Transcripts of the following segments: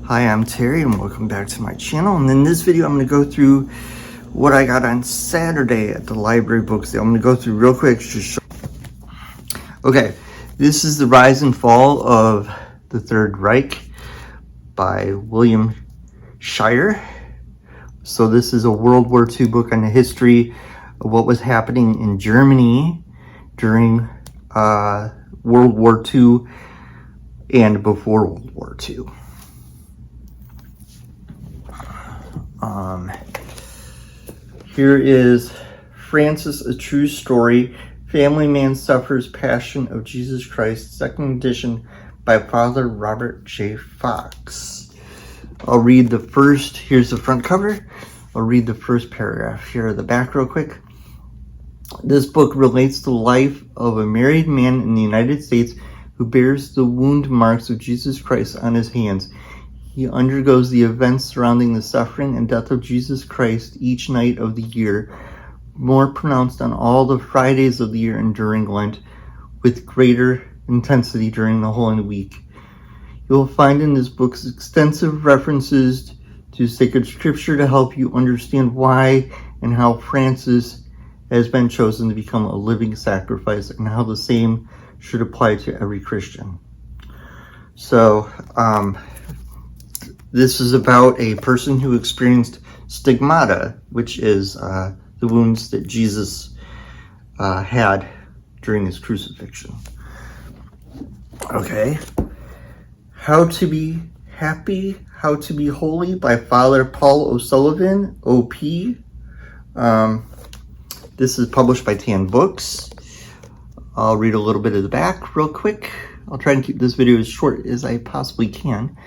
Hi, I'm Terry and welcome back to my channel. And in this video, I'm going to go through what I got on Saturday at the library book sale. I'm going to go through real quick. Okay, this is The Rise and Fall of the Third Reich by William Shire. So this is a World War II book on the history of what was happening in Germany during World War II and before World War II. Here is Francis, A True Story, Family Man Suffers Passion of Jesus Christ, second edition by Father Robert J. Fox. I'll read the first, here's the front cover. I'll read the first paragraph here at the back real quick. This book relates the life of a married man in the United States who bears the wound marks of Jesus Christ on his hands. He undergoes the events surrounding the suffering and death of Jesus Christ each night of the year, more pronounced on all the Fridays of the year and during Lent, with greater intensity during the Holy Week. You will find in this book extensive references to sacred scripture to help you understand why and how Francis has been chosen to become a living sacrifice and how the same should apply to every Christian. So, this is about a person who experienced stigmata, which is the wounds that Jesus had during his crucifixion. Okay. How to Be Happy, How to Be Holy by Father Paul O'Sullivan, O.P. This is published by Tan Books. I'll read a little bit of the back real quick. I'll try and keep this video as short as I possibly can.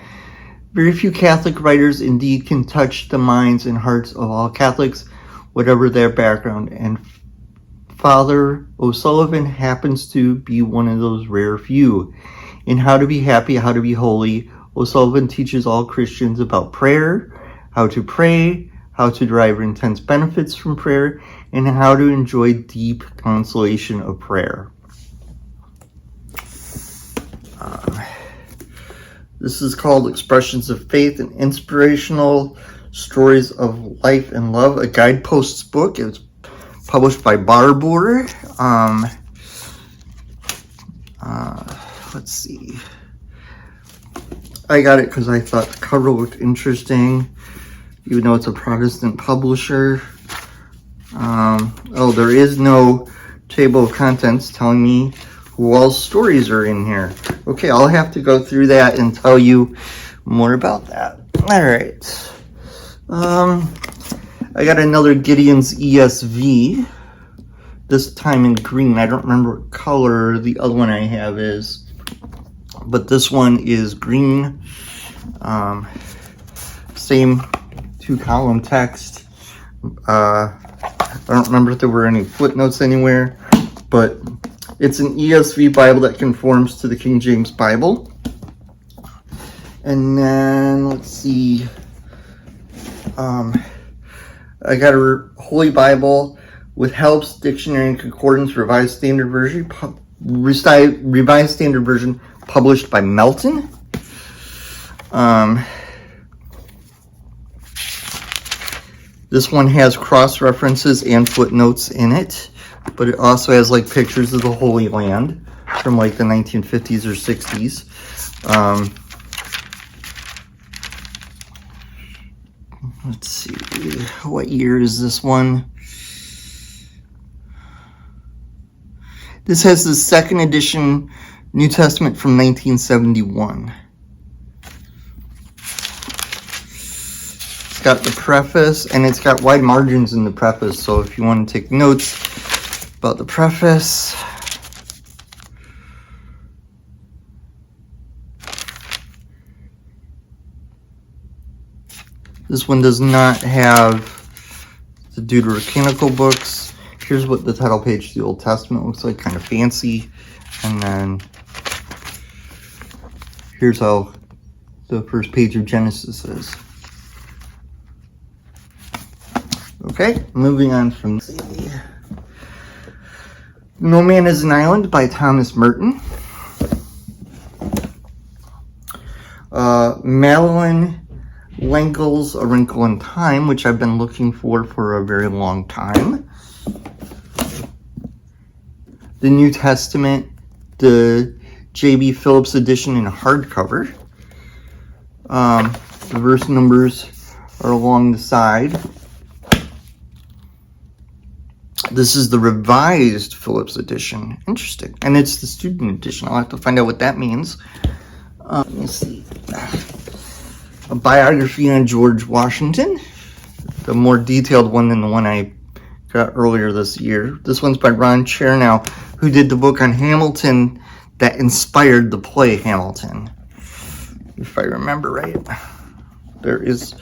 Very few Catholic writers indeed can touch the minds and hearts of all Catholics, whatever their background, and Father O'Sullivan happens to be one of those rare few. In How to Be Happy, How to Be Holy, O'Sullivan teaches all Christians about prayer, how to pray, how to derive intense benefits from prayer, and how to enjoy deep consolation of prayer. This is called Expressions of Faith and Inspirational Stories of Life and Love, a guideposts book. It was published by Barbour. Let's see. I got it because I thought the cover looked interesting, even though it's a Protestant publisher. Oh, there is no table of contents telling me who all's stories are in here. Okay, I'll have to go through that and tell you more about that. All right. I got another Gideon's ESV, this time in green. I don't remember what color the other one I have is, but this one is green. Same two-column text. I don't remember if there were any footnotes anywhere, but it's an ESV Bible that conforms to the King James Bible. And then, let's see. I got a Holy Bible with Helps, Dictionary, and Concordance, Revised Standard Version, Revised Standard Version, published by Melton. This one has cross-references and footnotes in it, but it also has like pictures of the Holy Land from like the 1950s or 60s. Let's see, what year is this one? This has the second edition New Testament from 1971. It's got the preface, and it's got wide margins in the preface, so if you want to take notes about the preface. This one does not have the Deuterocanonical books. Here's what the title page of the Old Testament looks like, kind of fancy. And then here's how the first page of Genesis is. Okay, moving on from No Man is an Island by Thomas Merton. Madeline L'Engle's A Wrinkle in Time, which I've been looking for a very long time. The New Testament, the J.B. Phillips edition in hardcover. The verse numbers are along the side. This is the revised Phillips edition. Interesting. And it's the student edition. I'll have to find out what that means. Let me see. A biography on George Washington. The more detailed one than the one I got earlier this year. This one's by Ron Chernow, who did the book on Hamilton that inspired the play Hamilton. If I remember right. There is...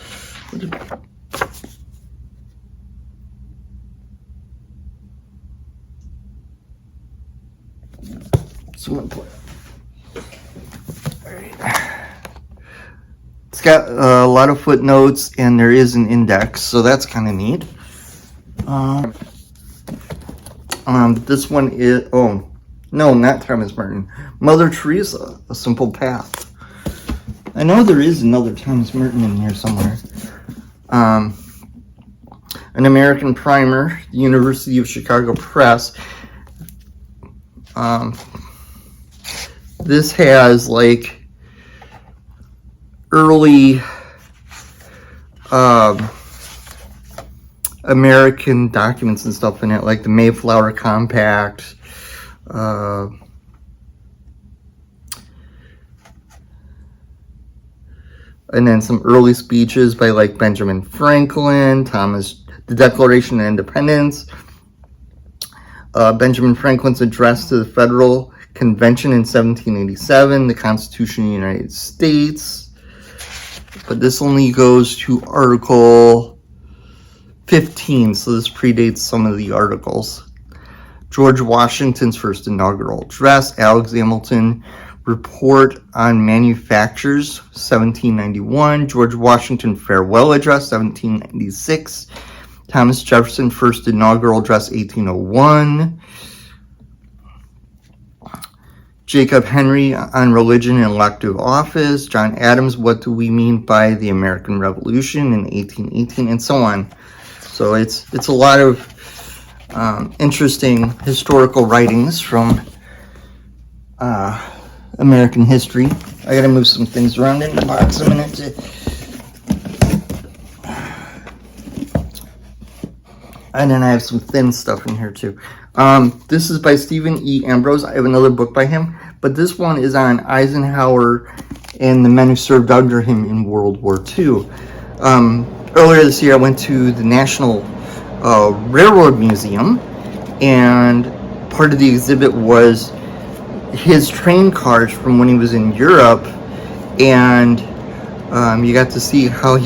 Someone play. All right. It's got a lot of footnotes, and there is an index, so that's kind of neat. This one is, oh, no, not Thomas Merton. Mother Teresa, A Simple Path. I know there is another Thomas Merton in here somewhere. An American Primer, the University of Chicago Press. This has like early American documents and stuff in it, like the Mayflower Compact, and then some early speeches by like Benjamin Franklin, the Declaration of Independence, Benjamin Franklin's address to the Federal Convention in 1787, the Constitution of the United States. But this only goes to Article 15, so this predates some of the articles. George Washington's first inaugural address, Alex Hamilton Report on Manufactures, 1791, George Washington Farewell Address, 1796, Thomas Jefferson First Inaugural Address, 1801, Jacob Henry on Religion and Elective Office, John Adams, What Do We Mean by the American Revolution in 1818, and so on. So it's a lot of interesting historical writings from American history. I gotta move some things around in the box a minute. And then I have some thin stuff in here too. This is by Stephen E. Ambrose. I have another book by him, but this one is on Eisenhower and the men who served under him in World War II. Earlier this year, I went to the National Railroad Museum, and part of the exhibit was his train cars from when he was in Europe, and you got to see how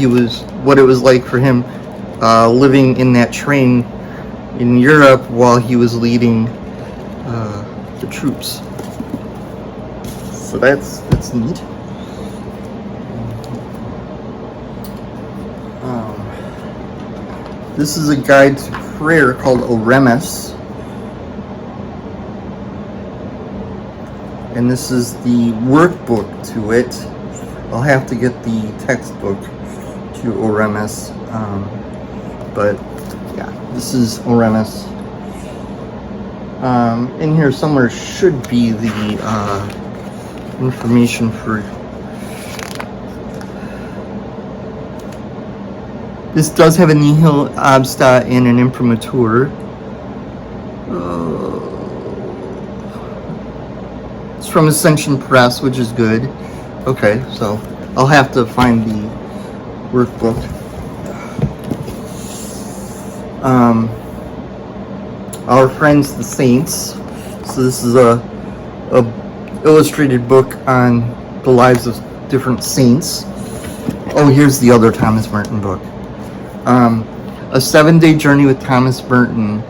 what it was like for him living in that train in Europe while he was leading the troops. So that's neat. This is a guide to prayer called Oremus. And this is the workbook to it. I'll have to get the textbook to Oremus. But yeah, this is Oremus. In here somewhere should be the information for... This does have a nihil obsta and an imprimatur. It's from Ascension Press, which is good. Okay, so I'll have to find the workbook. Our Friends the Saints. So this is a illustrated book on the lives of different saints. Oh, here's the other Thomas Merton book. A 7-Day Journey with Thomas Merton,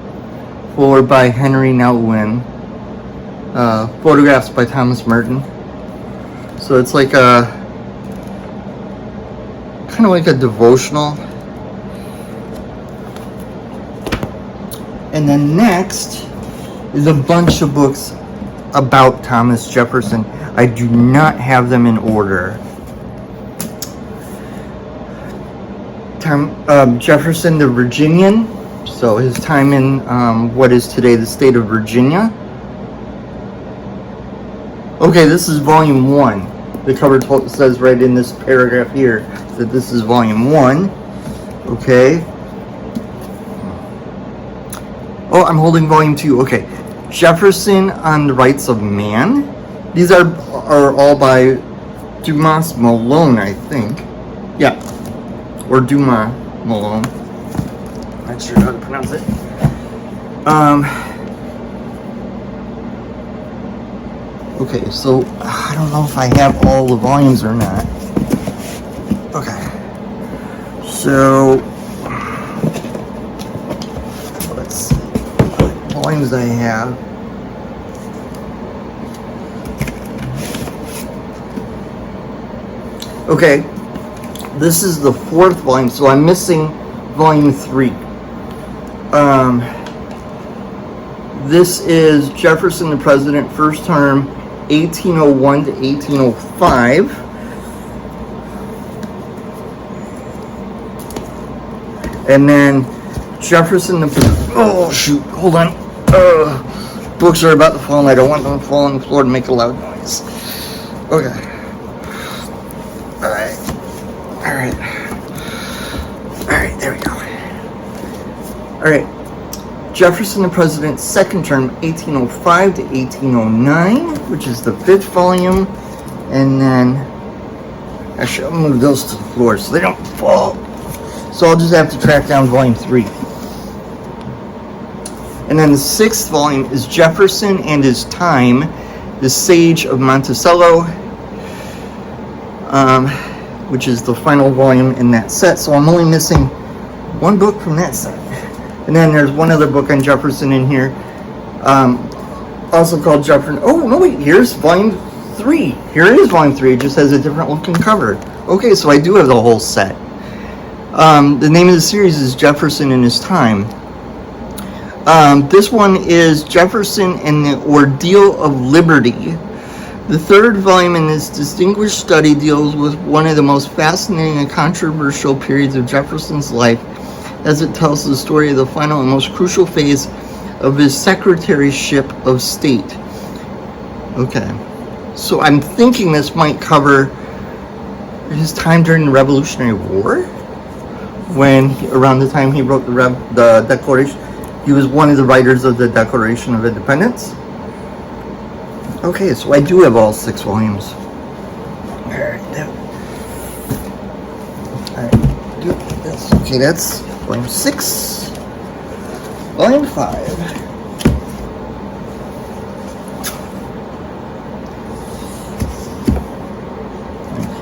forward by Henry Nouwen, photographs by Thomas Merton. So it's like kind of like a devotional. And then next is a bunch of books about Thomas Jefferson. I do not have them in order. Jefferson the Virginian. So his time in what is today the state of Virginia. Okay, this is volume 1. The cover says right in this paragraph here that this is volume 1. Okay. Oh, I'm holding volume 2. Okay. Jefferson on the Rights of Man. These are all by Dumas Malone, I think. Yeah. Or Dumas Malone. I'm not sure how to pronounce it. Okay, so I don't know if I have all the volumes or not. Okay. So let's see what volumes I have. Okay, this is the 4th volume, so I'm missing volume 3. This is Jefferson the President, first term, 1801 to 1805. And then Jefferson the President. Oh shoot! Hold on. Books are about to fall, and I don't want them to fall on the floor to make a loud noise. Okay. All right, there we go. All right, Jefferson the President, second term, 1805 to 1809, which is the 5th volume. And then, actually, I'll move those to the floor so they don't fall. So I'll just have to track down volume 3. And then the 6th volume is Jefferson and His Time, the Sage of Monticello. Which is the final volume in that set. So I'm only missing 1 book from that set. And then there's one other book on Jefferson in here, also called Jefferson. Oh, no, wait, here's volume 3. Here is volume 3. It just has a different looking cover. Okay, so I do have the whole set. The name of the series is Jefferson and His Time. This one is Jefferson and the Ordeal of Liberty. The 3rd volume in this distinguished study deals with one of the most fascinating and controversial periods of Jefferson's life, as it tells the story of the final and most crucial phase of his Secretaryship of State. Okay, so I'm thinking this might cover his time during the Revolutionary War, around the time he wrote the Declaration. He was one of the writers of the Declaration of Independence. Okay, so I do have all 6 volumes. Alright, do this. Okay, that's volume 6. Volume 5.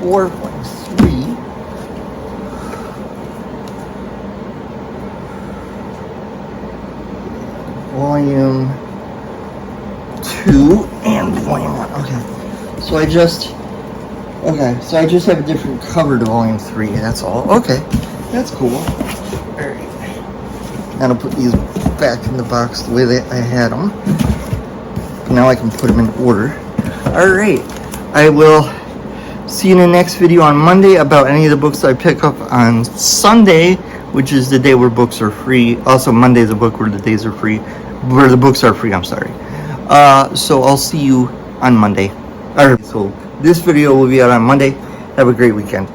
Volume 4, volume 3. Volume 2 and volume 1. Okay. So I just have a different cover to volume 3, that's all. Okay. That's cool. Alright. Now I'll put these back in the box the way that I had them. Now I can put them in order. Alright. I will see you in the next video on Monday about any of the books I pick up on Sunday, which is the day where books are free. Also, Monday is a book where the days are free. Where the books are free, I'm sorry. So I'll see you on Monday. Alright, so this video will be out on Monday. Have a great weekend.